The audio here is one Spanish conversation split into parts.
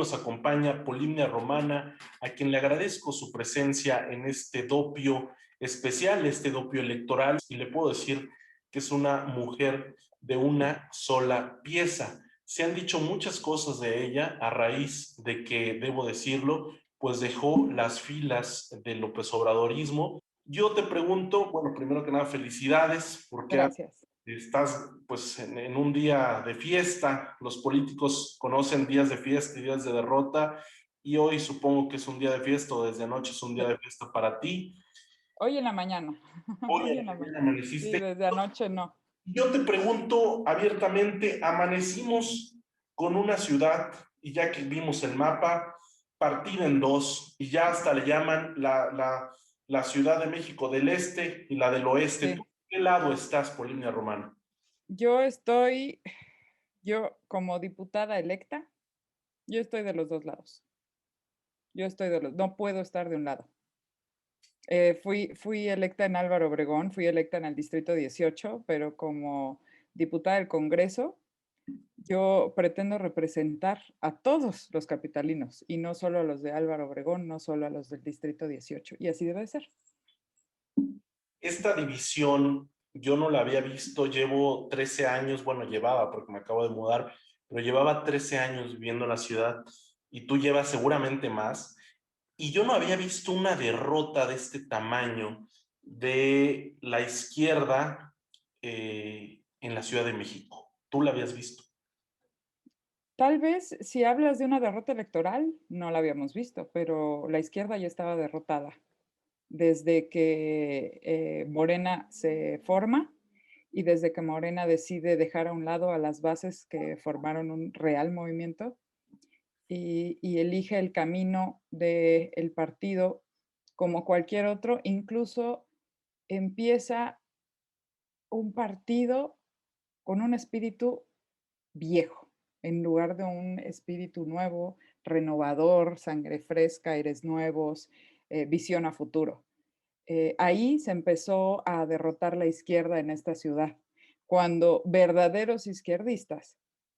nos acompaña Polinia Romana, a quien le agradezco su presencia en este dopio especial, este dopio electoral, y le puedo decir que es una mujer de una sola pieza. Se han dicho muchas cosas de ella a raíz de que, debo decirlo, pues dejó las filas del López Obradorismo. Yo te pregunto, bueno, primero que nada, felicidades, porque Gracias. estás pues en un día de fiesta. Los políticos conocen días de fiesta y días de derrota, y hoy supongo que es un día de fiesta, o desde anoche es un día de fiesta para ti. Hoy en la mañana. Hoy Hoy en en la la mañana mañana. Sí, amaneciste. desde anoche no. Yo te pregunto abiertamente, amanecimos con una ciudad, y ya que vimos el mapa, partida en dos, y ya hasta le llaman la Ciudad de México del Este y la del Oeste. ¿Tú Sí. en qué lado estás, Polinia Romana? Yo estoy, yo como diputada electa, yo estoy de los dos lados. Yo estoy de los, no puedo estar de un lado. Fui electa en Álvaro Obregón, fui electa en el Distrito 18, pero como diputada del Congreso, yo pretendo representar a todos los capitalinos y no solo a los de Álvaro Obregón, no solo a los del Distrito 18, y así debe ser. Esta división yo no la había visto, llevo 13 años, bueno, llevaba porque me acabo de mudar, pero llevaba 13 años viviendo en la ciudad, y tú llevas seguramente más, y yo no había visto una derrota de este tamaño de la izquierda en la Ciudad de México. ¿Tú la habías visto? Tal vez si hablas de una derrota electoral, no la habíamos visto, pero la izquierda ya estaba derrotada desde que Morena se forma y desde que Morena decide dejar a un lado a las bases que formaron un real movimiento y elige el camino del partido como cualquier otro, incluso empieza un partido con un espíritu viejo, en lugar de un espíritu nuevo, renovador, sangre fresca, aires nuevos, visión a futuro. Ahí se empezó a derrotar la izquierda en esta ciudad, cuando verdaderos izquierdistas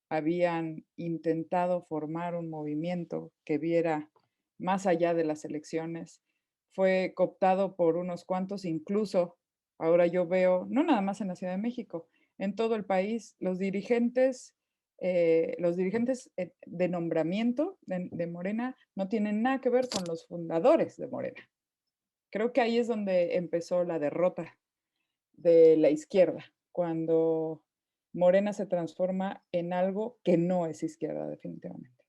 habían intentado formar un movimiento que viera más allá de las elecciones, fue cooptado por unos cuantos, incluso ahora yo veo, no nada más en la Ciudad de México, en todo el país, los dirigentes de nombramiento de Morena no tienen nada que ver con los fundadores de Morena. Creo que ahí es donde empezó la derrota de la izquierda, cuando Morena se transforma en algo que no es izquierda definitivamente.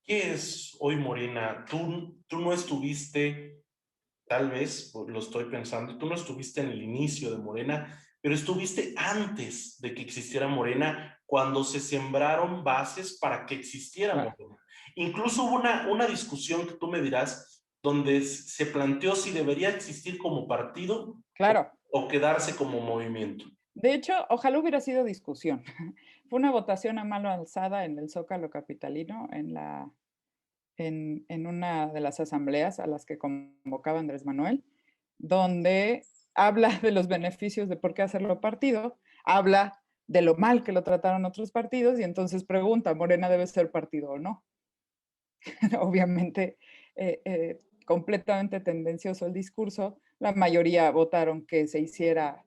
¿Qué es hoy Morena? Tú no estuviste, tal vez, lo estoy pensando, tú no estuviste en el inicio de Morena, pero estuviste antes de que existiera Morena, cuando se sembraron bases para que existiera Claro, Morena. Incluso hubo una discusión que tú me dirás, donde se planteó si debería existir como partido claro. o quedarse como movimiento. De hecho, ojalá hubiera sido discusión. Fue una votación a mano alzada en el Zócalo capitalino, en una de las asambleas a las que convocaba Andrés Manuel, donde habla de los beneficios de por qué hacerlo partido, habla de lo mal que lo trataron otros partidos y entonces pregunta, ¿Morena debe ser partido o no? Obviamente, completamente tendencioso el discurso. La mayoría votaron que se hiciera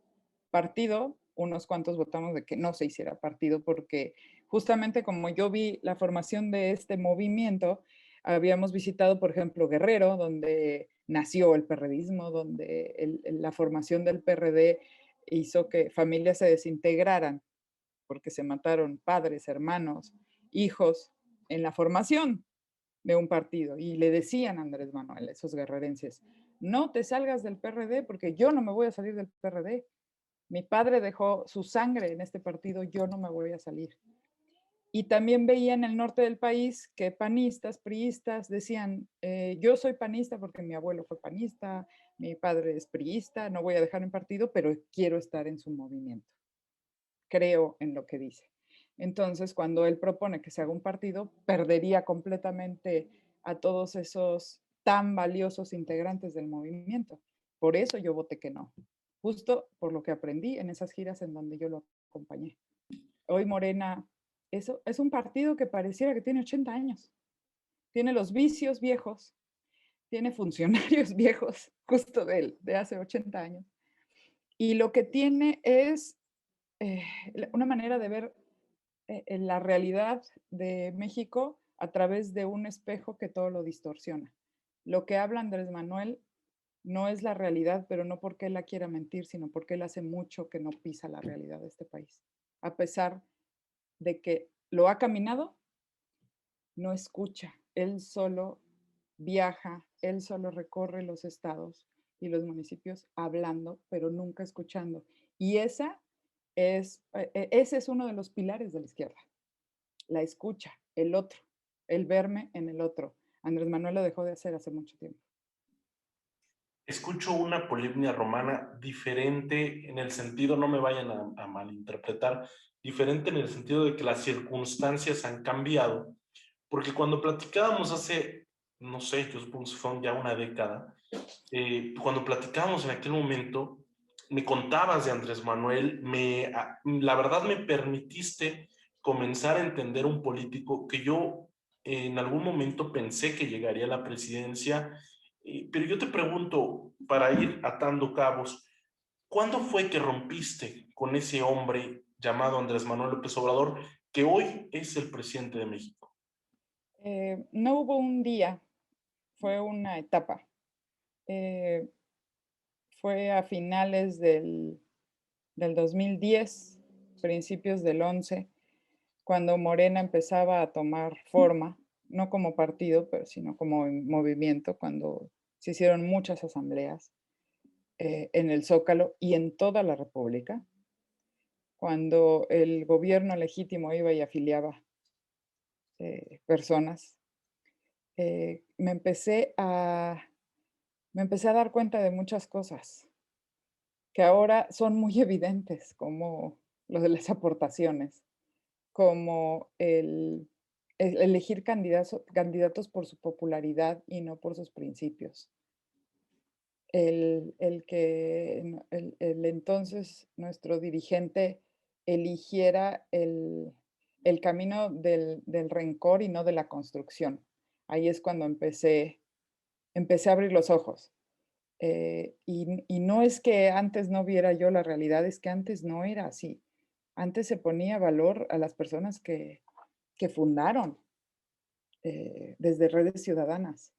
partido, unos cuantos votamos de que no se hiciera partido, porque justamente como yo vi la formación de este movimiento, habíamos visitado, por ejemplo, Guerrero, donde nació el perredismo, donde la formación del PRD hizo que familias se desintegraran, porque se mataron padres, hermanos, hijos en la formación de un partido. Y le decían a Andrés Manuel, esos guerrerenses, no te salgas del PRD porque yo no me voy a salir del PRD. Mi padre dejó su sangre en este partido, yo no me voy a salir. Y también veía en el norte del país que panistas, priistas decían, yo soy panista porque mi abuelo fue panista, mi padre es priista, no voy a dejar un partido, pero quiero estar en su movimiento. Creo en lo que dice. Entonces, cuando él propone que se haga un partido, perdería completamente a todos esos tan valiosos integrantes del movimiento. Por eso yo voté que no, justo por lo que aprendí en esas giras en donde yo lo acompañé. Hoy Morena es un partido que pareciera que tiene 80 años. tiene los vicios viejos, tiene funcionarios viejos, justo de hace 80 años. Y lo que tiene es una manera de ver la realidad de México a través de un espejo que todo lo distorsiona. Lo que habla Andrés Manuel no es la realidad, pero no porque él la quiera mentir, sino porque él hace mucho que no pisa la realidad de este país. A pesar de que lo ha caminado, no escucha. Él solo viaja, él solo recorre los estados y los municipios hablando, pero nunca escuchando. Y ese es uno de los pilares de la izquierda, la escucha, el otro, el verme en el otro. Andrés Manuel lo dejó de hacer hace mucho tiempo. Escucho una Polimnia Romana diferente en el sentido, no me vayan a malinterpretar, diferente en el sentido de que las circunstancias han cambiado, porque cuando platicábamos hace, no sé, yo supongo que fue ya una década, cuando platicábamos en aquel momento, me contabas de Andrés Manuel, la verdad me permitiste comenzar a entender un político que yo en algún momento pensé que llegaría a la presidencia, pero yo te pregunto, para ir atando cabos, ¿cuándo fue que rompiste con ese hombre llamado Andrés Manuel López Obrador, que hoy es el presidente de México? No hubo un día, fue una etapa. Eh, Fue a finales del 2010, principios del 11, cuando Morena empezaba a tomar forma, no como partido, pero sino como movimiento, cuando se hicieron muchas asambleas en el Zócalo y en toda la República, cuando el gobierno legítimo iba y afiliaba personas, eh, me, empecé a, me empecé a dar cuenta de muchas cosas que ahora son muy evidentes, como lo de las aportaciones, como el elegir candidatos por su popularidad y no por sus principios. El que el entonces nuestro dirigente eligiera el camino del rencor y no de la construcción. Ahí es cuando empecé a abrir los ojos. Y no es que antes no viera yo la realidad, es que antes no era así. Antes se ponía valor a las personas que fundaron desde redes ciudadanas.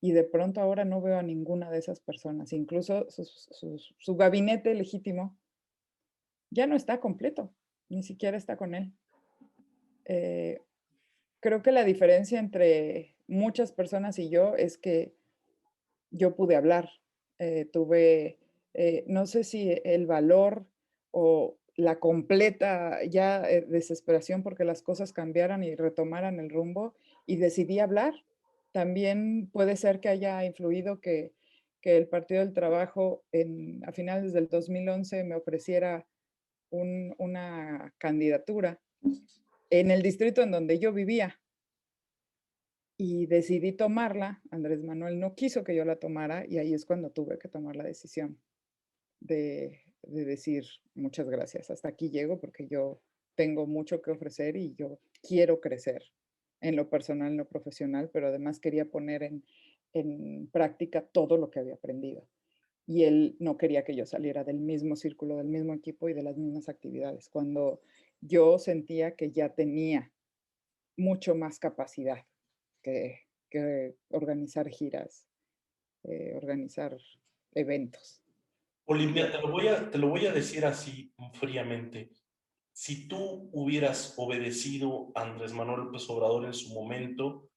Y de pronto ahora no veo a ninguna de esas personas. Incluso su gabinete legítimo ya no está completo, ni siquiera está con él. Eh, Creo que la diferencia entre muchas personas y yo es que yo pude hablar, tuve, no sé si el valor o la completa ya desesperación porque las cosas cambiaran y retomaran el rumbo y decidí hablar. También puede ser que haya influido que el Partido del Trabajo a finales del 2011 me ofreciera una candidatura en el distrito en donde yo vivía y decidí tomarla. Andrés Manuel no quiso que yo la tomara y ahí es cuando tuve que tomar la decisión de decir muchas gracias, hasta aquí llego porque yo tengo mucho que ofrecer y yo quiero crecer en lo personal, en lo profesional, pero además quería poner en práctica todo lo que había aprendido. Y él no quería que yo saliera del mismo círculo, del mismo equipo y de las mismas actividades, cuando yo sentía que ya tenía mucho más capacidad que organizar giras, organizar eventos. Olivia, Yo, te lo voy a decir así fríamente. Si tú hubieras obedecido a Andrés Manuel López Obrador en su momento,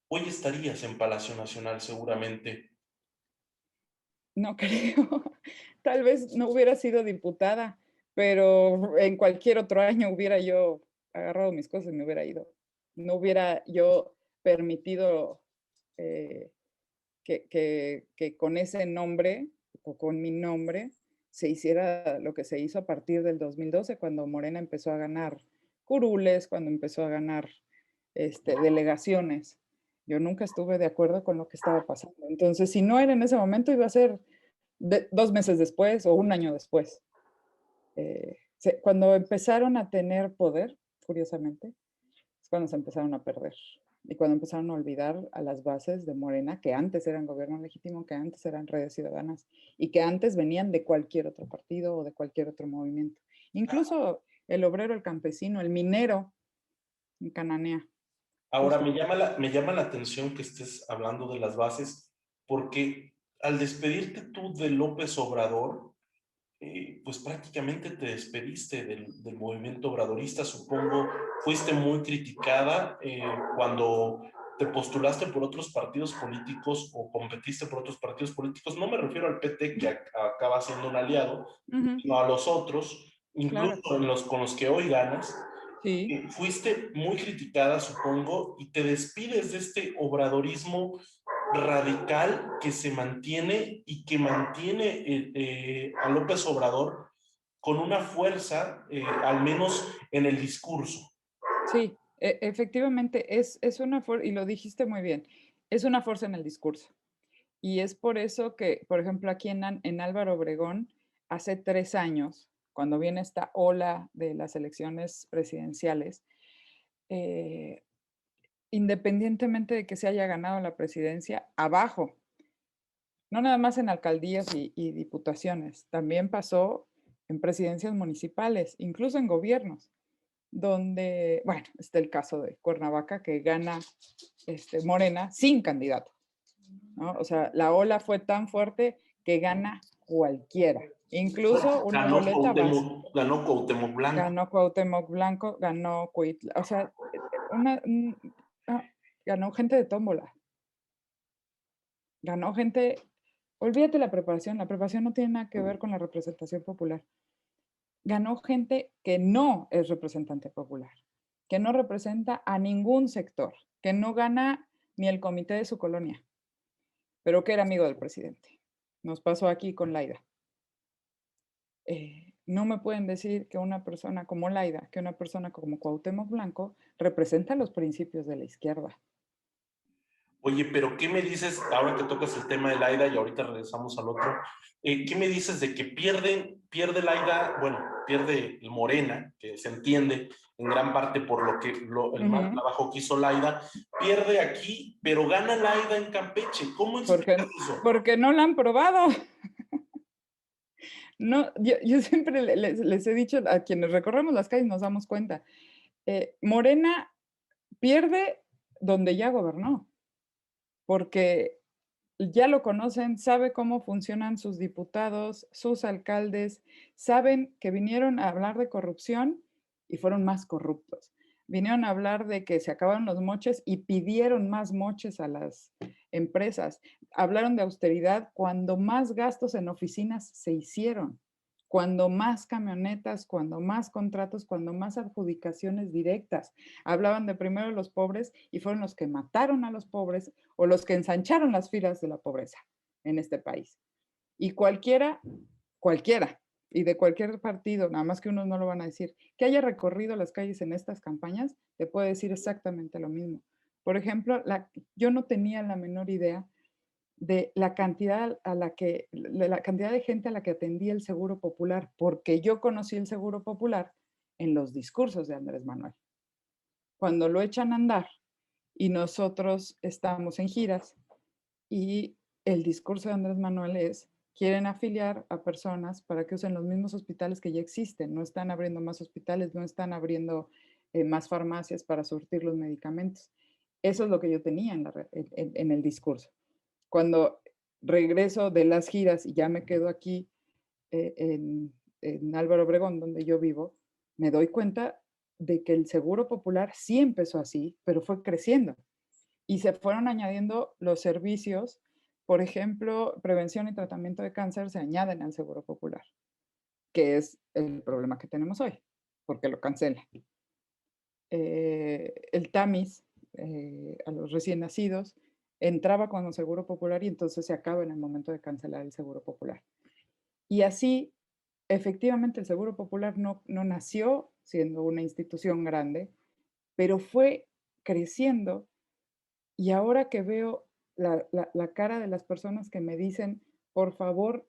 hoy estarías en Palacio Nacional seguramente. no creo, tal vez no hubiera sido diputada, pero en cualquier otro año hubiera yo agarrado mis cosas y me hubiera ido. No hubiera yo permitido eh, que con ese nombre o con mi nombre se hiciera lo que se hizo a partir del 2012, cuando Morena empezó a ganar curules, cuando empezó a ganar delegaciones. Yo nunca estuve de acuerdo con lo que estaba pasando. Entonces, si no era en ese momento, iba a ser 2 meses después o un año después. Cuando empezaron a tener poder, curiosamente, es cuando se empezaron a perder. Y cuando empezaron a olvidar a las bases de Morena, que antes eran gobierno legítimo, que antes eran redes ciudadanas y que antes venían de cualquier otro partido o de cualquier otro movimiento. Incluso el obrero, el campesino, el minero en Cananea. Ahora, Justo. me llama la atención que estés hablando de las bases, porque al despedirte tú de López Obrador, pues prácticamente te despediste del movimiento obradorista, supongo, fuiste muy criticada cuando te postulaste por otros partidos políticos o competiste por otros partidos políticos. No me refiero al PT, que acaba siendo un aliado, Ujú, sino a los otros, incluso claro, con los que hoy ganas. sí, Fuiste muy criticada, supongo, y te despides de este obradorismo radical que se mantiene y que mantiene a López Obrador con una fuerza, al menos en el discurso. sí, efectivamente es una fuerza, y lo dijiste muy bien, es una fuerza en el discurso. Y es por eso que, por ejemplo, aquí en Álvaro Obregón, hace 3 años, cuando viene esta ola de las elecciones presidenciales, eh, independientemente de que se haya ganado la presidencia, abajo, no nada más en alcaldías y diputaciones, también pasó en presidencias municipales, incluso en gobiernos, donde, bueno, está el caso de Cuernavaca, que gana Morena sin candidato, ¿no? O sea, la ola fue tan fuerte que gana cualquiera, incluso una boleta vas. Ganó Cuauhtémoc Blanco. Ganó Cuauhtémoc Blanco, ganó Cuitla, o sea, una, ah, ganó gente de tómbola, ganó gente, olvídate la preparación no tiene nada que ver con la representación popular. Ganó gente que no es representante popular, que no representa a ningún sector, que no gana ni el comité de su colonia, pero que era amigo del presidente. Nos pasó aquí con Laida. No me pueden decir que una persona como Laida, que una persona como Cuauhtémoc Blanco representa los principios de la izquierda. Oye, pero ¿qué me dices, ahora que tocas el tema del AIDA y ahorita regresamos al otro, qué me dices de que pierde el AIDA, bueno, pierde el Morena, que se entiende en gran parte por el mal Ujú. trabajo que hizo Laida, pierde aquí, pero gana Laida en Campeche? ¿Cómo explicas Porque, eso? porque no la han probado. No, yo siempre les he dicho a quienes recorremos las calles nos damos cuenta. Morena pierde donde ya gobernó, porque ya lo conocen, sabe cómo funcionan sus diputados, sus alcaldes, saben que vinieron a hablar de corrupción y fueron más corruptos. Vinieron a hablar de que se acabaron los moches y pidieron más moches a las empresas. Hablaron de austeridad cuando más gastos en oficinas se hicieron, cuando más camionetas, cuando más contratos, cuando más adjudicaciones directas. Hablaban de primero los pobres y fueron los que mataron a los pobres o los que ensancharon las filas de la pobreza en este país. Y cualquiera, y de cualquier partido, nada más que unos no lo van a decir, que haya recorrido las calles en estas campañas, te puede decir exactamente lo mismo. Por ejemplo, yo no tenía la menor idea de la cantidad la cantidad de gente a la que atendía el Seguro Popular, porque yo conocí el Seguro Popular en los discursos de Andrés Manuel. Cuando lo echan a andar y nosotros estamos en giras y el discurso de Andrés Manuel es, quieren afiliar a personas para que usen los mismos hospitales que ya existen, no están abriendo más hospitales, no están abriendo más farmacias para surtir los medicamentos. Eso es lo que yo tenía en el discurso. Cuando regreso de las giras y ya me quedo aquí eh, en, en Álvaro Obregón, donde yo vivo, me doy cuenta de que el Seguro Popular sí empezó así, pero fue creciendo y se fueron añadiendo los servicios. Por ejemplo, prevención y tratamiento de cáncer se añaden al Seguro Popular, que es el problema que tenemos hoy, porque lo cancelan. El Tamis a los recién nacidos entraba con el Seguro Popular y entonces se acaba en el momento de cancelar el Seguro Popular. Y así, efectivamente, el Seguro Popular no nació siendo una institución grande, pero fue creciendo. Y ahora que veo la cara de las personas que me dicen, por favor,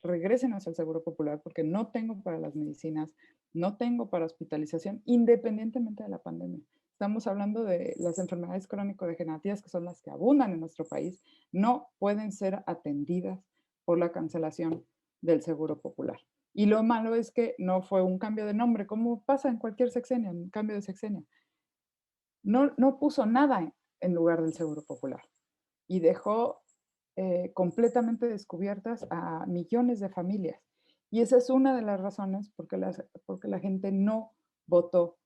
regrésenos al Seguro Popular porque no tengo para las medicinas, no tengo para hospitalización, independientemente de la pandemia. Estamos hablando de las enfermedades crónico-degenerativas, que son las que abundan en nuestro país, no pueden ser atendidas por la cancelación del Seguro Popular. Y lo malo es que no fue un cambio de nombre, como pasa en cualquier sexenio, en cambio de sexenio. No puso nada en lugar del Seguro Popular y dejó completamente descubiertas a millones de familias. Y esa es una de las razones porque la gente no votó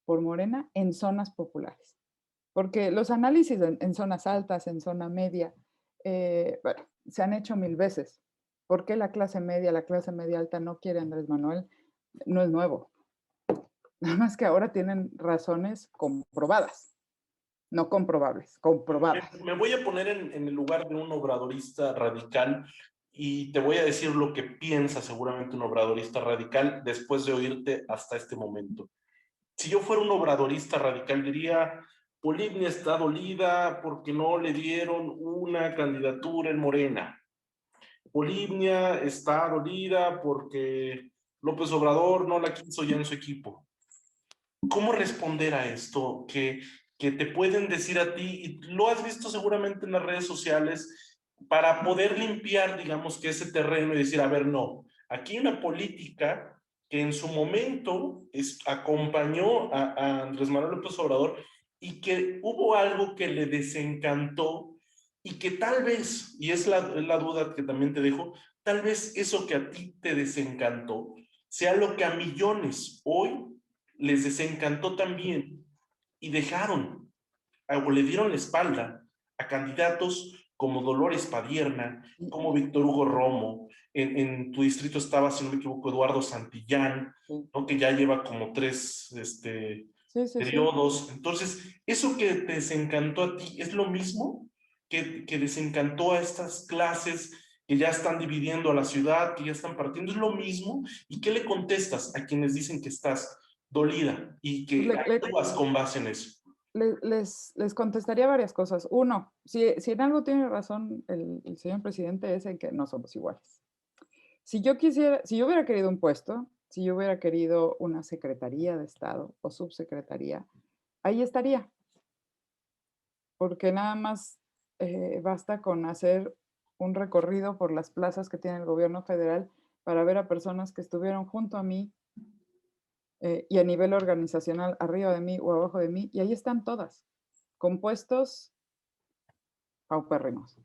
por Morena en zonas populares. Porque los análisis en zonas altas, en zona media, bueno, se han hecho 1000 veces. ¿Por qué la clase media alta no quiere a Andrés Manuel? No es nuevo. Nada más que ahora tienen razones comprobadas, no comprobables, comprobadas. Me voy a poner en el lugar de un obradorista radical y te voy a decir lo que piensa seguramente un obradorista radical después de oírte hasta este momento. Si yo fuera un obradorista radical, diría, Polibnia está dolida porque no le dieron una candidatura en Morena. Polibnia está dolida porque López Obrador no la quiso ya en su equipo. ¿Cómo responder a esto? Que te pueden decir a ti, y lo has visto seguramente en las redes sociales, para poder limpiar, digamos, que ese terreno y decir, a ver, no, aquí hay una política que en su momento acompañó a Andrés Manuel López Obrador y que hubo algo que le desencantó y que tal vez, y es la duda que también te dejo, tal vez eso que a ti te desencantó sea lo que a millones hoy les desencantó también y dejaron o le dieron la espalda a candidatos como Dolores Padierna, como Víctor Hugo Romo. En tu distrito estaba, si no me equivoco, Eduardo Santillán, Sí. ¿no? Que ya lleva como 3 periodos. Sí. Entonces, eso que te desencantó a ti es lo mismo que desencantó a estas clases que ya están dividiendo a la ciudad, que ya están partiendo, es lo mismo. ¿Y qué le contestas a quienes dicen que estás dolida y que actúas con base en eso? Les contestaría varias cosas. Uno, si en algo tiene razón el señor presidente es en que no somos iguales. Si yo hubiera querido un puesto, si yo hubiera querido una secretaría de Estado o subsecretaría, ahí estaría. Porque nada más basta con hacer un recorrido por las plazas que tiene el gobierno federal para ver a personas que estuvieron junto a mí y a nivel organizacional arriba de mí o abajo de mí, y ahí están todas, con puestos paupérrimos.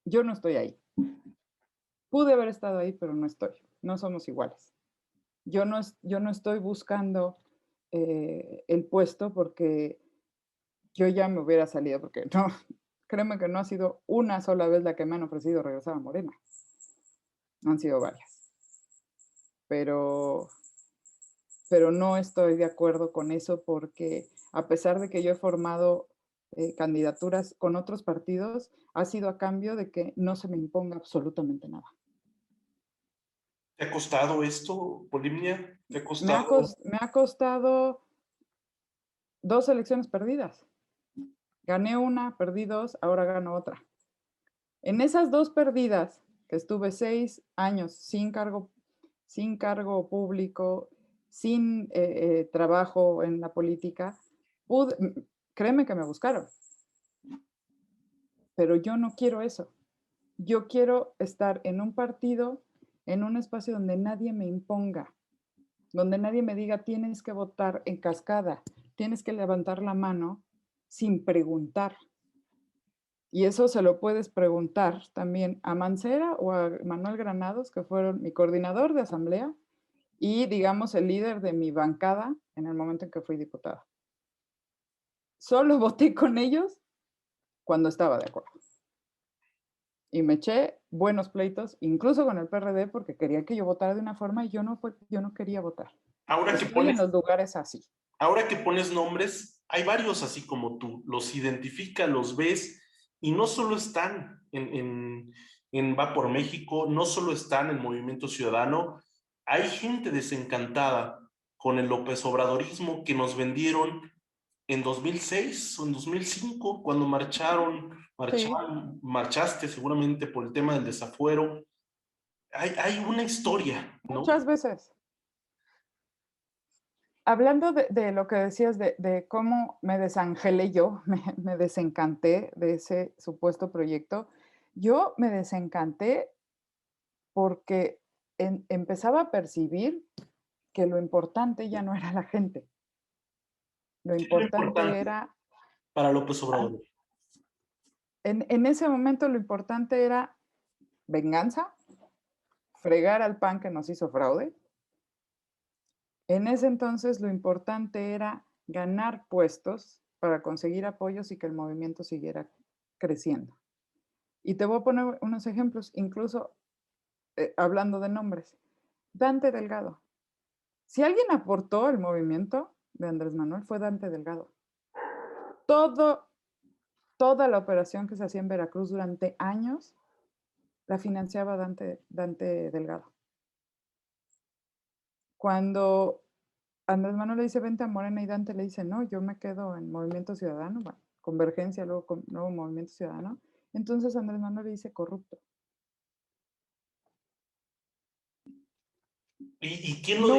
Yo no estoy ahí. Pude haber estado ahí, pero no estoy. No somos iguales. Yo no estoy buscando el puesto porque yo ya me hubiera salido, porque no, créeme que no ha sido una sola vez la que me han ofrecido regresar a Morena. Han sido varias. Pero no estoy de acuerdo con eso porque a pesar de que yo he formado candidaturas con otros partidos, ha sido a cambio de que no se me imponga absolutamente nada. ¿Te ha costado esto, Polibnia? ¿Te ha costado? Me ha costado 2 elecciones perdidas. Gané una, perdí 2, ahora gano otra. En esas 2 perdidas, que estuve 6 años sin cargo público, sin trabajo en la política, créeme que me buscaron. Pero yo no quiero eso. Yo quiero estar en un partido, en un espacio donde nadie me imponga, donde nadie me diga tienes que votar en cascada, tienes que levantar la mano sin preguntar. Y eso se lo puedes preguntar también a Mancera o a Manuel Granados, que fueron mi coordinador de asamblea y, digamos, el líder de mi bancada en el momento en que fui diputada. Solo voté con ellos cuando estaba de acuerdo. Y me eché buenos pleitos, incluso con el PRD, porque querían que yo votara de una forma y yo no quería votar. Estoy en los lugares así. Ahora que pones nombres, hay varios así como tú, los identifica, los ves, y no solo están en Va por México, no solo están en Movimiento Ciudadano, hay gente desencantada con el López Obradorismo que nos vendieron en 2006 o en 2005, cuando marchaste seguramente por el tema del desafuero. Hay una historia, ¿no? Muchas veces. hablando de lo que decías de cómo me desangelé yo, me desencanté de ese supuesto proyecto, yo me desencanté porque empezaba a percibir que lo importante ya no era la gente. Lo ¿Qué es lo importante importante era, para López Obrador? en ese momento lo importante era venganza, fregar al PAN que nos hizo fraude. En ese entonces lo importante era ganar puestos para conseguir apoyos y que el movimiento siguiera creciendo. Y te voy a poner unos ejemplos, incluso hablando de nombres. Dante Delgado. Si alguien aportó el movimiento de Andrés Manuel fue Dante Delgado. Toda la operación que se hacía en Veracruz durante años la financiaba Dante Delgado. Cuando Andrés Manuel le dice vente a Morena y Dante le dice no, yo me quedo en Movimiento Ciudadano, bueno, Convergencia, luego con nuevo Movimiento Ciudadano, entonces Andrés Manuel le dice corrupto. ¿Y No,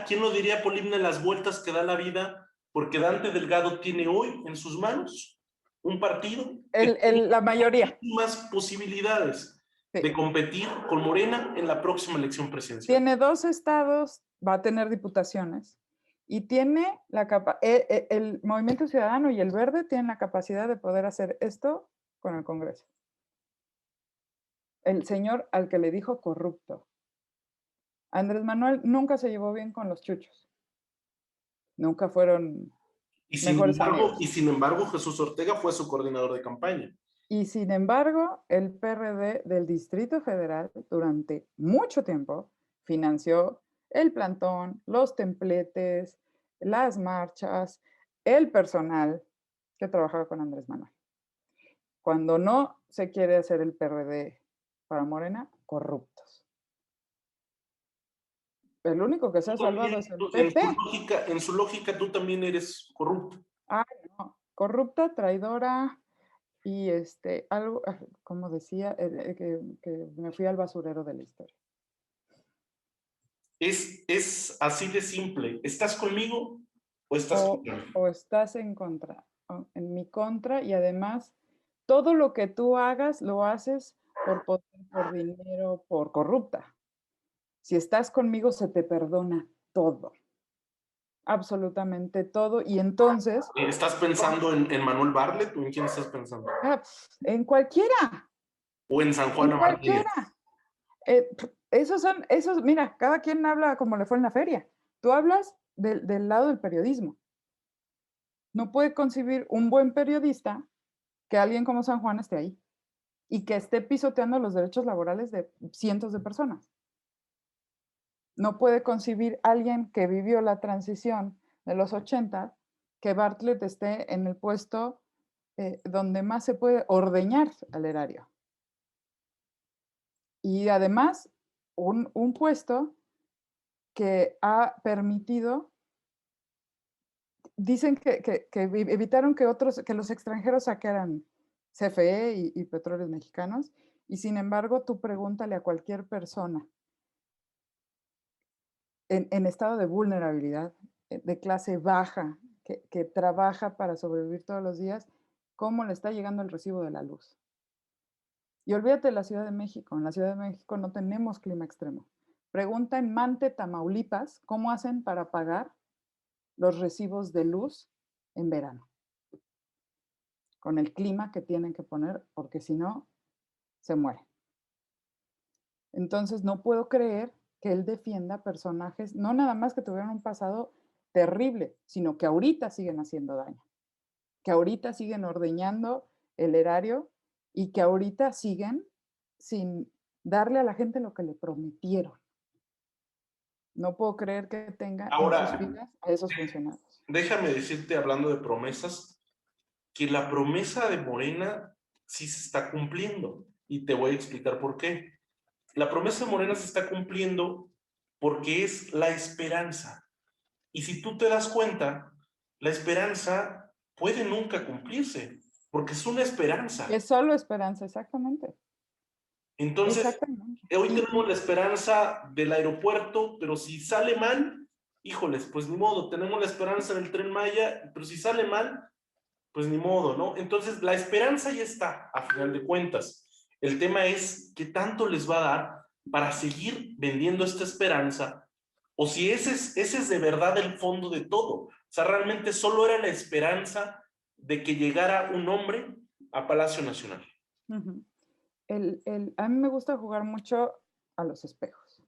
quién lo diría, Polibna, las vueltas que da la vida? Porque Dante Delgado tiene hoy en sus manos un partido que tiene la mayoría. más posibilidades Sí. de competir con Morena en la próxima elección presidencial. Tiene 2 estados, va a tener diputaciones y tiene el Movimiento Ciudadano y el Verde tienen la capacidad de poder hacer esto con el Congreso. El señor al que le dijo corrupto. Andrés Manuel nunca se llevó bien con los chuchos. Nunca fueron mejores amigos. Y sin embargo, Jesús Ortega fue su coordinador de campaña. Y sin embargo, el PRD del Distrito Federal durante mucho tiempo financió el plantón, los templetes, las marchas, el personal que trabajaba con Andrés Manuel. Cuando no se quiere hacer el PRD para Morena, corruptos. El único que se ha salvado es el PP. En su lógica, tú también eres corrupto. Ah, no. Corrupta, traidora y algo, como decía, que me fui al basurero de la historia. Es así de simple. ¿Estás conmigo o estás contra mí? O estás en contra, en mi contra, y además todo lo que tú hagas lo haces por poder, por dinero, por corrupta. Si estás conmigo se te perdona todo, absolutamente todo, y entonces... ¿Estás pensando en Manuel Bartlett o en quién estás pensando? En cualquiera. ¿O en San Juan En cualquiera. Esos, mira, cada quien habla como le fue en la feria. Tú hablas del lado del periodismo. No puede concebir un buen periodista que alguien como San Juan esté ahí y que esté pisoteando los derechos laborales de cientos de personas. No puede concebir alguien que vivió la transición de los 80, que Bartlett esté en el puesto donde más se puede ordeñar al erario. Y además, un puesto que ha permitido, dicen que evitaron que los extranjeros saquearan CFE y petróleos mexicanos, y sin embargo, tú pregúntale a cualquier persona en estado de vulnerabilidad, de clase baja, que trabaja para sobrevivir todos los días, cómo le está llegando el recibo de la luz. Y olvídate de la Ciudad de México. En la Ciudad de México no tenemos clima extremo. Pregunta en Mante, Tamaulipas, cómo hacen para pagar los recibos de luz en verano. Con el clima que tienen que poner, porque si no, se mueren. Entonces, no puedo creer que él defienda personajes, no nada más que tuvieron un pasado terrible, sino que ahorita siguen haciendo daño, que ahorita siguen ordeñando el erario y que ahorita siguen sin darle a la gente lo que le prometieron. No puedo creer que tenga en sus filas a esos funcionarios. Déjame decirte, hablando de promesas, que la promesa de Morena sí se está cumpliendo. Y te voy a explicar por qué. La promesa de Morena se está cumpliendo porque es la esperanza. Y si tú te das cuenta, la esperanza puede nunca cumplirse, porque es una esperanza. Es solo esperanza, exactamente. Entonces, Exactamente. hoy tenemos la esperanza del aeropuerto, pero si sale mal, híjoles, pues ni modo, tenemos la esperanza en el Tren Maya, pero si sale mal, pues ni modo, ¿no? Entonces, la esperanza ya está, a final de cuentas. El tema es qué tanto les va a dar para seguir vendiendo esta esperanza, o si ese es de verdad el fondo de todo. O sea, realmente solo era la esperanza de que llegara un hombre a Palacio Nacional. Uh-huh. A mí me gusta jugar mucho a los espejos.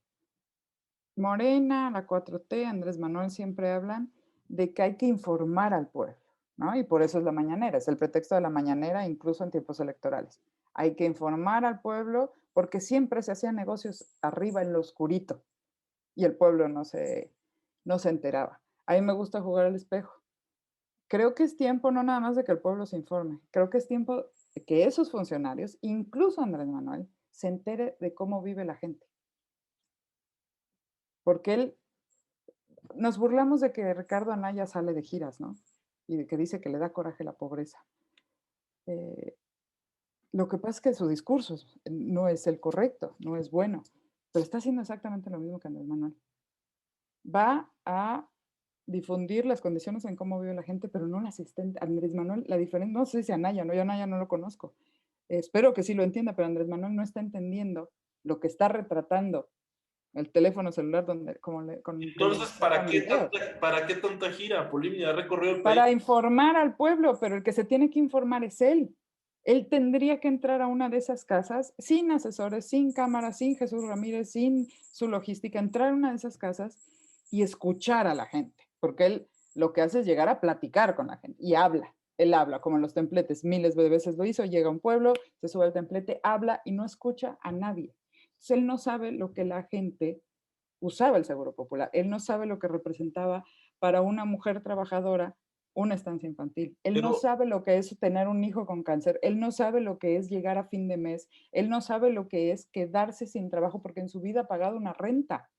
Morena, la 4T, Andrés Manuel siempre hablan de que hay que informar al pueblo, ¿no? Y por eso es la mañanera, es el pretexto de la mañanera, incluso en tiempos electorales. Hay que informar al pueblo porque siempre se hacían negocios arriba en lo oscurito y el pueblo no se enteraba. A mí me gusta jugar al espejo. Creo que es tiempo no nada más de que el pueblo se informe, creo que es tiempo de que esos funcionarios, incluso Andrés Manuel, se entere de cómo vive la gente. Porque nos burlamos de que Ricardo Anaya sale de giras, ¿no? Y de que dice que le da coraje la pobreza. Lo que pasa es que su discurso no es el correcto, no es bueno, pero está haciendo exactamente lo mismo que Andrés Manuel. Va a difundir las condiciones en cómo vive la gente, pero no las está. Andrés Manuel, la diferencia, no sé si Anaya, no, yo Anaya no lo conozco. Espero que sí lo entienda, pero Andrés Manuel no está entendiendo lo que está retratando el teléfono celular con que le Entonces, sacan videos. ¿para qué tanta gira? Polini ya recorrió el país. Para informar al pueblo, pero el que se tiene que informar es él. Él tendría que entrar a una de esas casas sin asesores, sin cámaras, sin Jesús Ramírez, sin su logística, entrar a una de esas casas y escuchar a la gente, porque él lo que hace es llegar a platicar con la gente y habla. Él habla, como en los templetes, miles de veces lo hizo, llega a un pueblo, se sube al templete, habla y no escucha a nadie. Entonces, él no sabe lo que la gente usaba el Seguro Popular, él no sabe lo que representaba para una mujer trabajadora una estancia infantil. Él no Pero, sabe lo que es tener un hijo con cáncer, él no sabe lo que es llegar a fin de mes, él no sabe lo que es quedarse sin trabajo porque en su vida ha pagado una renta.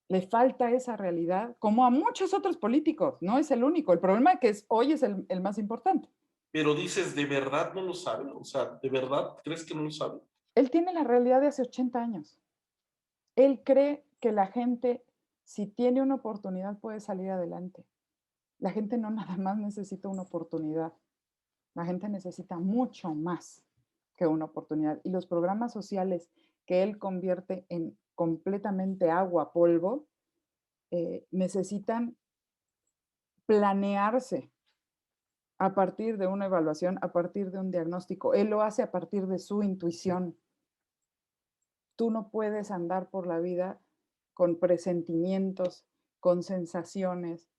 Le falta esa realidad, como a muchos otros políticos, no es el único. El problema es que hoy es el más importante. pero dices, ¿de verdad no lo sabe? O sea, ¿de verdad crees que no lo sabe? Él tiene la realidad de hace 80 años. Él cree que la gente, si tiene una oportunidad, puede salir adelante. La gente no nada más necesita una oportunidad. La gente necesita mucho más que una oportunidad. Y los programas sociales que él convierte en completamente agua, polvo, necesitan planearse a partir de una evaluación, a partir de un diagnóstico. Él lo hace a partir de su intuición. Tú no puedes andar por la vida con presentimientos, con sensaciones.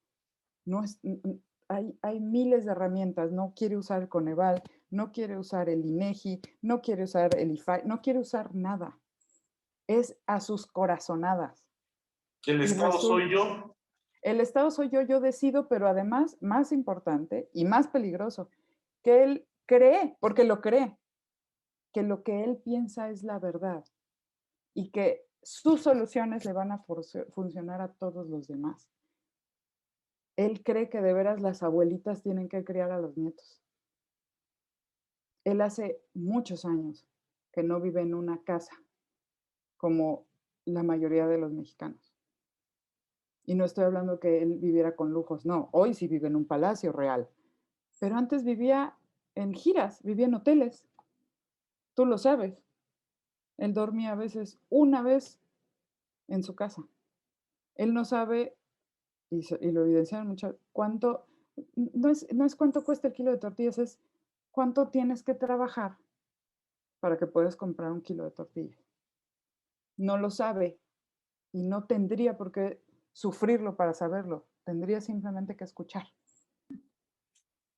No es, hay miles de herramientas. No quiere usar el Coneval, no quiere usar el INEGI, no quiere usar el IFAI, no quiere usar nada. Es a sus corazonadas. ¿El Y Estado resulta, soy yo? el Estado soy yo decido, pero además, más importante y más peligroso, que él cree, porque lo cree, que lo que él piensa es la verdad y que sus soluciones le van a funcionar a todos los demás. Él cree que de veras las abuelitas tienen que criar a los nietos. Él hace muchos años que no vive en una casa como la mayoría de los mexicanos. Y no estoy hablando que él viviera con lujos, no, hoy sí vive en un palacio real, pero antes vivía en giras, vivía en hoteles, tú lo sabes. Él dormía a veces una vez en su casa. Él no sabe, y lo evidenciaron mucho, cuánto, no es cuánto cuesta el kilo de tortillas, es cuánto tienes que trabajar para que puedas comprar un kilo de tortillas. No lo sabe y no tendría por qué sufrirlo para saberlo, tendría simplemente que escuchar.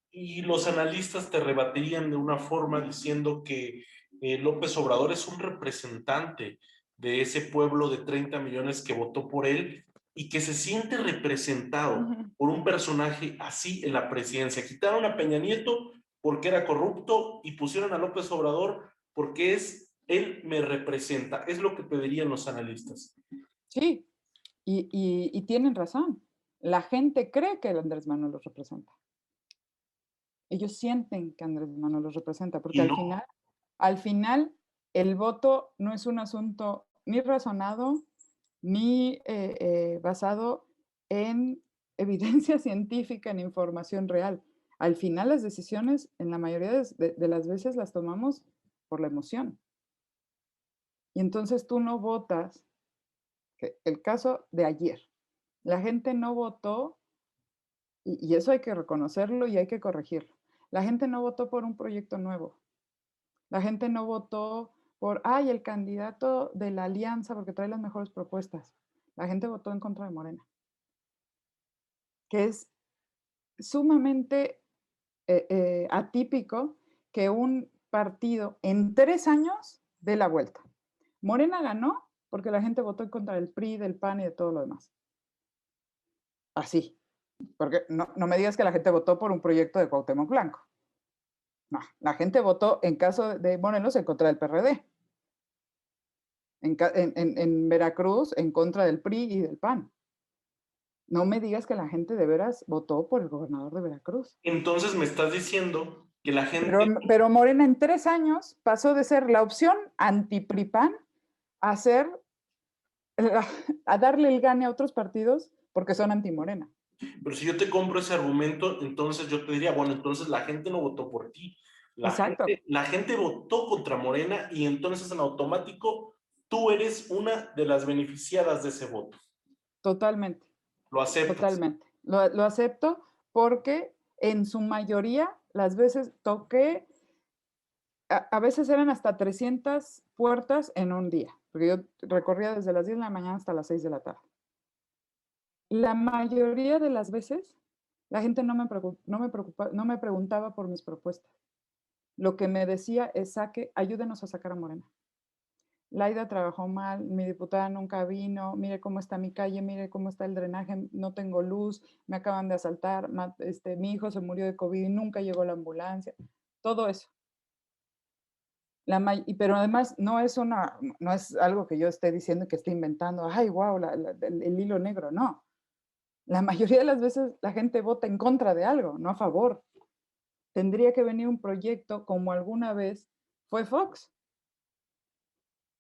Y los analistas te rebatirían de una forma diciendo que López Obrador es un representante de ese pueblo de 30 millones que votó por él y que se siente representado por un personaje así en la presidencia. Quitaron a Peña Nieto porque era corrupto y pusieron a López Obrador porque él me representa. Es lo que pedirían los analistas. Sí, y tienen razón. La gente cree que Andrés Manuel los representa. Ellos sienten que Andrés Manuel los representa, porque Y no, al final, el voto no es un asunto ni razonado, ni basado en evidencia científica, en información real. Al final las decisiones, en la mayoría de las veces, las tomamos por la emoción. Y entonces tú no votas, el caso de ayer, la gente no votó, y eso hay que reconocerlo y hay que corregirlo. La gente no votó por un proyecto nuevo. La gente no votó por, ay, el candidato de la alianza porque trae las mejores propuestas. La gente votó en contra de Morena, que es sumamente atípico que un partido en 3 años dé la vuelta. Morena ganó porque la gente votó en contra del PRI, del PAN y de todo lo demás. Así. Porque no me digas que la gente votó por un proyecto de Cuauhtémoc Blanco. No, la gente votó, en caso de Morelos, en contra del PRD. En Veracruz, en contra del PRI y del PAN. No me digas que la gente de veras votó por el gobernador de Veracruz. Entonces me estás diciendo que la gente... Pero Morena en 3 años pasó de ser la opción anti-PRI-PAN a ser, a darle el gane a otros partidos porque son anti-Morena. Pero si yo te compro ese argumento, entonces yo te diría, bueno, entonces la gente no votó por ti. Exacto. La gente votó contra Morena y entonces en automático tú eres una de las beneficiadas de ese voto. Totalmente. Lo aceptas. Totalmente. Lo acepto porque en su mayoría las veces toqué, a veces eran hasta 300 puertas en un día, porque yo recorría desde las 10 de la mañana hasta las 6 de la tarde. La mayoría de las veces la gente no me preguntaba por mis propuestas. Lo que me decía es, ayúdenos a sacar a Morena. Laida trabajó mal, mi diputada nunca vino, mire cómo está mi calle, mire cómo está el drenaje, no tengo luz, me acaban de asaltar, mi hijo se murió de COVID y nunca llegó la ambulancia, todo eso. Pero además no es algo que yo esté diciendo que esté inventando, ay, wow, el hilo negro, no. La mayoría de las veces la gente vota en contra de algo, no a favor. Tendría que venir un proyecto como alguna vez fue Fox,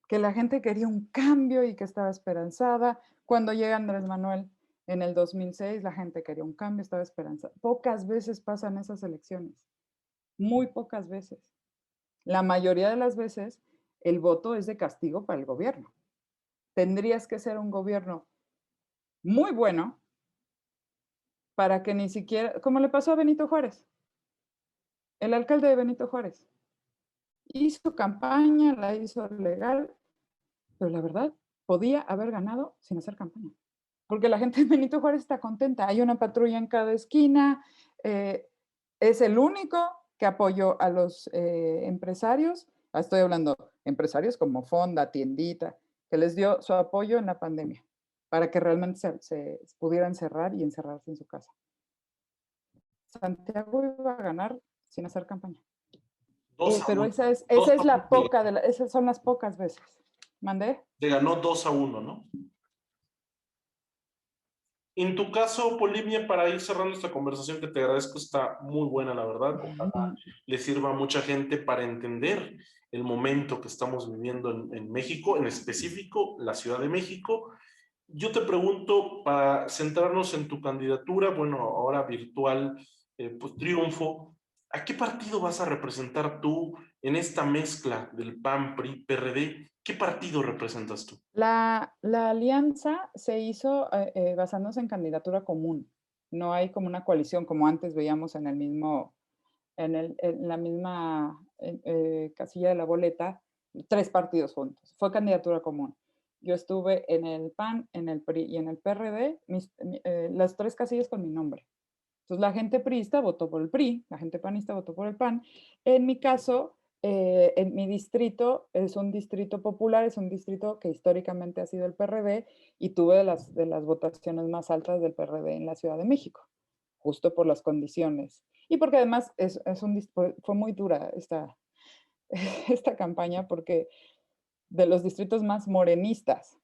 que la gente quería un cambio y que estaba esperanzada. Cuando llega Andrés Manuel en el 2006, la gente quería un cambio, estaba esperanzada. Pocas veces pasan esas elecciones, muy pocas veces. La mayoría de las veces el voto es de castigo para el gobierno. Tendrías que ser un gobierno muy bueno para que ni siquiera, como le pasó a Benito Juárez, el alcalde de Benito Juárez. Hizo campaña, la hizo legal, pero la verdad, podía haber ganado sin hacer campaña. Porque la gente de Benito Juárez está contenta. Hay una patrulla en cada esquina. Es el único que apoyó a los empresarios. Estoy hablando empresarios como Fonda, Tiendita, que les dio su apoyo en la pandemia para que realmente se pudieran cerrar y encerrarse en su casa. Santiago iba a ganar sin hacer campaña. Pero esas son las pocas veces. ¿Mandé? Te ganó 2-1, ¿no? En tu caso, Polibia, para ir cerrando esta conversación que te agradezco, está muy buena, la verdad. Ojalá le sirva a mucha gente para entender el momento que estamos viviendo en México, en específico la Ciudad de México. Yo te pregunto, para centrarnos en tu candidatura, bueno, ahora virtual, pues triunfo, ¿a qué partido vas a representar tú en esta mezcla del PAN, PRI, PRD? ¿Qué partido representas tú? La alianza se hizo basándose en candidatura común. No hay como una coalición como antes veíamos en la misma casilla de la boleta, 3 partidos juntos. Fue candidatura común. Yo estuve en el PAN, en el PRI y en el PRD, las 3 casillas con mi nombre. Entonces la gente priista votó por el PRI, la gente panista votó por el PAN. En mi caso, en mi distrito es un distrito popular, es un distrito que históricamente ha sido el PRD y tuve de las votaciones más altas del PRD en la Ciudad de México, justo por las condiciones. Y porque además fue muy dura esta campaña porque de los distritos más morenistas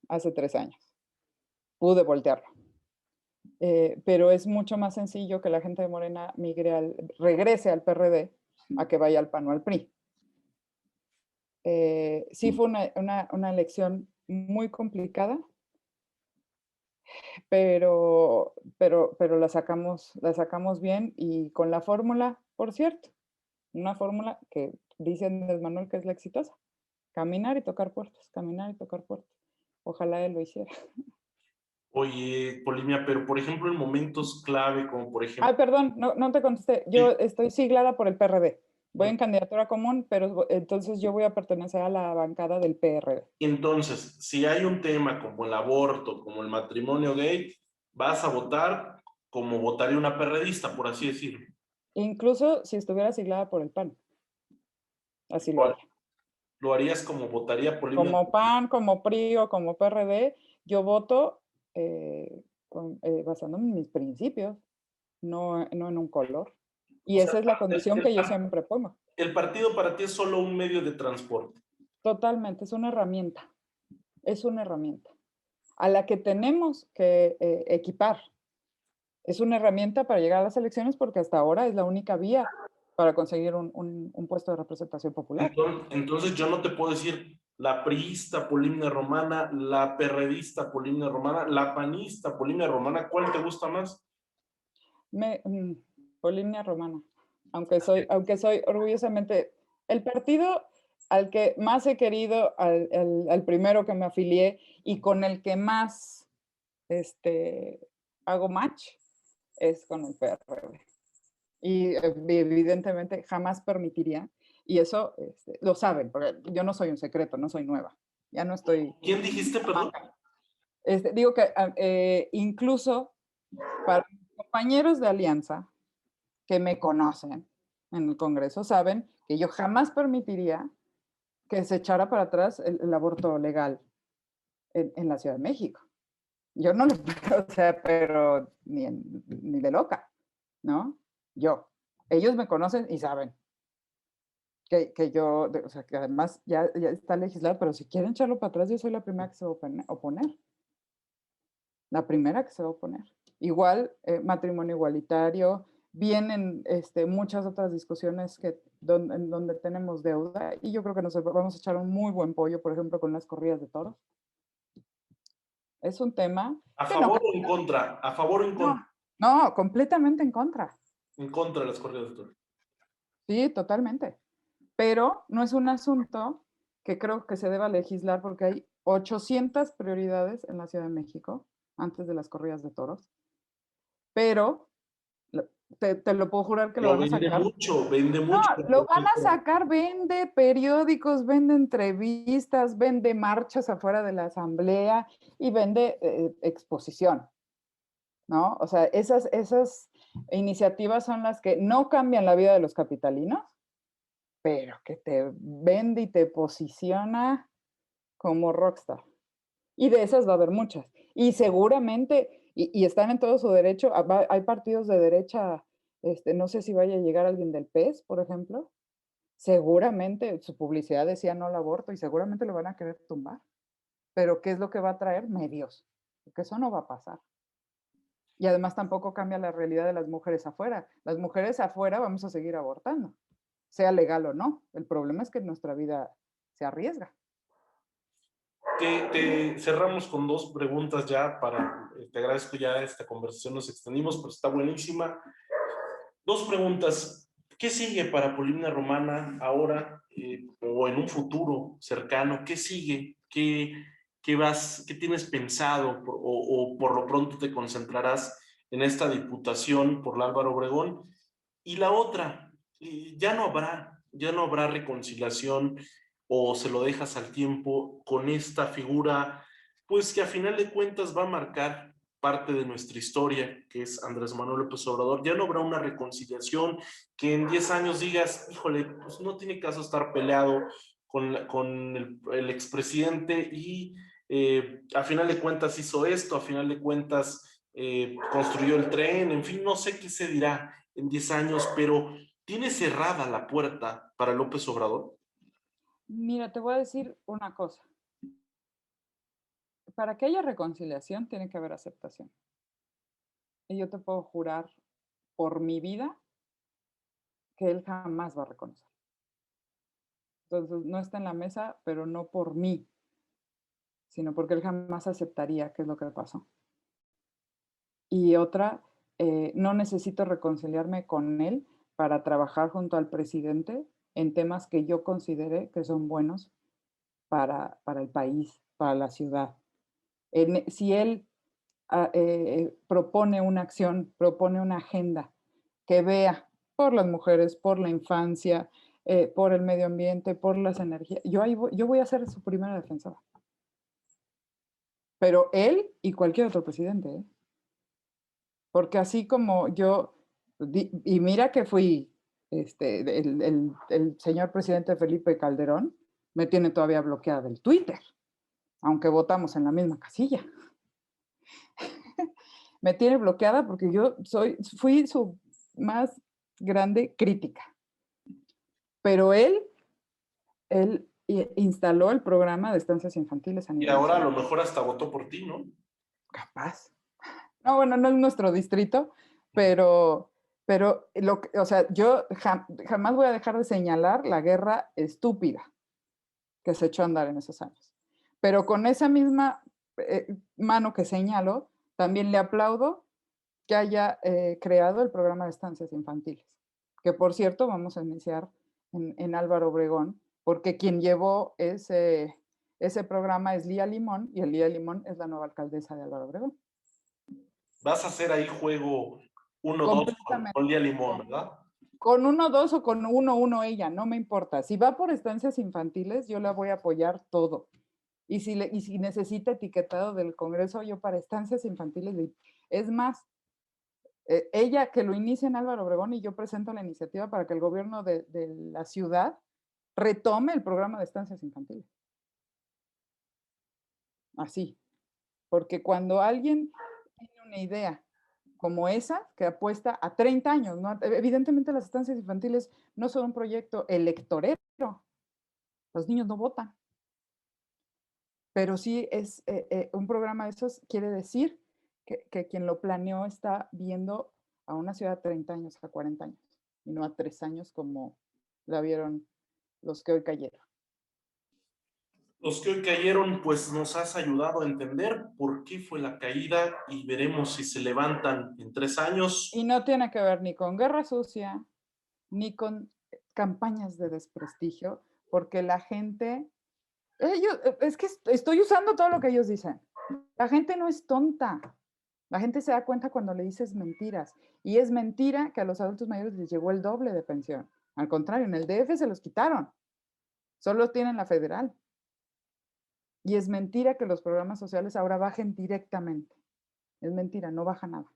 hace 3 años, pude voltearlo. Pero es mucho más sencillo que la gente de Morena regrese al PRD a que vaya al PAN o al PRI. Sí fue una elección muy complicada, pero la sacamos bien y con la fórmula, por cierto, una fórmula que dice Andrés Manuel que es la exitosa. Caminar y tocar puertas, caminar y tocar puertas. Ojalá él lo hiciera. Oye, Polimia, pero por ejemplo en momentos clave, como por Ay, ejemplo, perdón, no te contesté. Yo sí, estoy siglada por el PRD. Voy en candidatura común, pero entonces yo voy a pertenecer a la bancada del PRD. entonces, si hay un tema como el aborto, como el matrimonio gay, vas a votar como votaría una perredista, por así decirlo. Incluso si estuviera siglada por el PAN, así lo Lo, haría. lo harías como votaría Polimia. Como PAN, como PRI o como PRD, yo voto basándome en mis principios, no en un color. Y O sea, esa es la condición que yo siempre pongo. el partido para ti es solo un medio de transporte. Totalmente, es una herramienta a la que tenemos que equipar. Es una herramienta para llegar a las elecciones porque hasta ahora es la única vía para conseguir un puesto de representación popular. Entonces yo no te puedo decir la priista Polimnia Romana, la perredista Polimnia Romana, la panista Polimnia Romana, ¿cuál te gusta más? Me, mm, Polinia Romana, aunque soy orgullosamente el partido al que más he querido, al primero que me afilié y con el que más hago match es con el PRD. Y evidentemente jamás permitiría, y eso lo saben, porque yo no soy un secreto, no soy nueva, ya no estoy ¿Quién dijiste, perdón? chamaca. Digo que incluso para mis compañeros de alianza que me conocen en el Congreso saben que yo jamás permitiría que se echara para atrás el aborto legal en la Ciudad de México. Yo no lo, o sea, pero ni de loca, ¿no? Yo. Ellos me conocen y saben que yo, o sea, que además ya está legislado, pero si quieren echarlo para atrás, yo soy la primera que se va a oponer. La primera que se va a oponer. Igual, matrimonio igualitario, vienen muchas otras discusiones en donde tenemos deuda y yo creo que nos vamos a echar un muy buen pollo, por ejemplo, con las corridas de toros. Es un tema ¿A que no, favor o en contra? ¿A favor o en no, contra? no, completamente en contra. En contra de las corridas de toros. Sí, totalmente. Pero no es un asunto que creo que se deba legislar porque hay 800 prioridades en la Ciudad de México antes de las corridas de toros, pero te lo puedo jurar que lo Pero van a sacar. vende No, mucho. lo van a sacar, vende periódicos, vende entrevistas, vende marchas afuera de la asamblea y vende exposición, ¿no? O sea, esas iniciativas son las que no cambian la vida de los capitalinos, pero que te vende y te posiciona como rockstar. Y de esas va a haber muchas. Y seguramente, y están en todo su derecho, hay partidos de derecha, no sé si vaya a llegar alguien del PES, por ejemplo, seguramente su publicidad decía no al aborto y seguramente lo van a querer tumbar. Pero ¿qué es lo que va a traer? Medios, porque eso no va a pasar. Y además tampoco cambia la realidad de las mujeres afuera. Las mujeres afuera vamos a seguir abortando, sea legal o no. El problema es que nuestra vida se arriesga. Te cerramos con dos preguntas ya para, te agradezco ya esta conversación, nos extendimos, pero está buenísima. Dos preguntas. ¿Qué sigue para Polimnia Romana ahora o en un futuro cercano? ¿Qué sigue? ¿Qué tienes pensado o por lo pronto te concentrarás en esta diputación por la Álvaro Obregón? Y la otra, ya no habrá reconciliación o se lo dejas al tiempo con esta figura, pues que a final de cuentas va a marcar parte de nuestra historia, que es Andrés Manuel López Obrador. Ya no habrá una reconciliación que en 10 años digas, híjole, pues no tiene caso estar peleado con el expresidente y a final de cuentas hizo esto, a final de cuentas construyó el tren, en fin, no sé qué se dirá en 10 años, pero ¿tiene cerrada la puerta para López Obrador? Mira, te voy a decir una cosa. Para que haya reconciliación tiene que haber aceptación. Y yo te puedo jurar por mi vida que él jamás va a reconocer. Entonces, no está en la mesa, pero no por mí, sino porque él jamás aceptaría qué es lo que pasó. Y otra, no necesito reconciliarme con él para trabajar junto al presidente en temas que yo considere que son buenos para el país, para la ciudad. Si él propone una acción, propone una agenda que vea por las mujeres, por la infancia, por el medio ambiente, por las energías, yo voy a ser su primera defensora. Pero él y cualquier otro presidente, ¿eh? Porque así como yo, y mira que fui, el señor presidente Felipe Calderón me tiene todavía bloqueada del Twitter, aunque votamos en la misma casilla. Me tiene bloqueada porque yo fui su más grande crítica. Pero él instaló el programa de estancias infantiles a Y nivel ahora a lo nacional. mejor hasta votó por ti, ¿no? Capaz. No, bueno, no es nuestro distrito, pero o sea, yo jamás voy a dejar de señalar la guerra estúpida que se echó a andar en esos años. Pero con esa misma mano que señalo, también le aplaudo que haya creado el programa de estancias infantiles, que por cierto vamos a iniciar en Álvaro Obregón, porque quien llevó ese programa es Lía Limón, y Lía Limón es la nueva alcaldesa de Álvaro Obregón. Vas a hacer ahí juego 1-2 con Lía Limón, ¿verdad? Con 1-2 o con 1-1 ella, no me importa. Si va por estancias infantiles, yo la voy a apoyar todo. Y si necesita etiquetado del Congreso, yo para estancias infantiles, es más, ella que lo inicia en Álvaro Obregón y yo presento la iniciativa para que el gobierno de la ciudad retome el programa de estancias infantiles. Así. Porque cuando alguien tiene una idea como esa, que apuesta a 30 años, ¿no? Evidentemente las estancias infantiles no son un proyecto electorero. Los niños no votan. Pero sí es un programa de esos, quiere decir que quien lo planeó está viendo a una ciudad a 30 años, a 40 años, y no a 3 años como la vieron los que hoy cayeron. Los que hoy cayeron, pues nos has ayudado a entender por qué fue la caída y veremos si se levantan en 3 años. Y no tiene que ver ni con guerra sucia, ni con campañas de desprestigio, porque la gente, es que estoy usando todo lo que ellos dicen. La gente no es tonta. La gente se da cuenta cuando le dices mentiras. Y es mentira que a los adultos mayores les llegó el doble de pensión. Al contrario, en el DF se los quitaron. Solo tienen la federal. Y es mentira que los programas sociales ahora bajen directamente. Es mentira, no baja nada.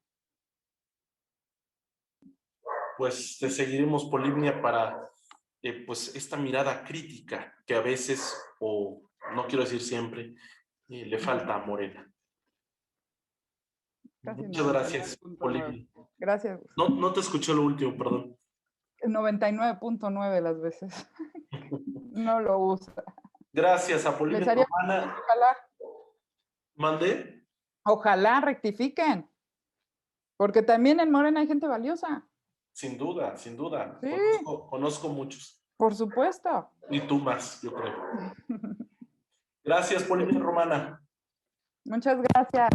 Pues te seguiremos, Polibnia, para pues esta mirada crítica que a veces, o no quiero decir siempre, le falta a Morena. Casi Muchas gracias, 99.9. Polibnia. Gracias. No te escuché lo último, perdón. 99.9 las veces. No lo usa. Gracias a Polibnia Romana. Ojalá. ¿Mandé? Ojalá rectifiquen. Porque también en Morena hay gente valiosa. Sin duda, sin duda. Sí. Conozco muchos. Por supuesto. Y tú más, yo creo. Gracias, Polibnia Romana. Muchas gracias.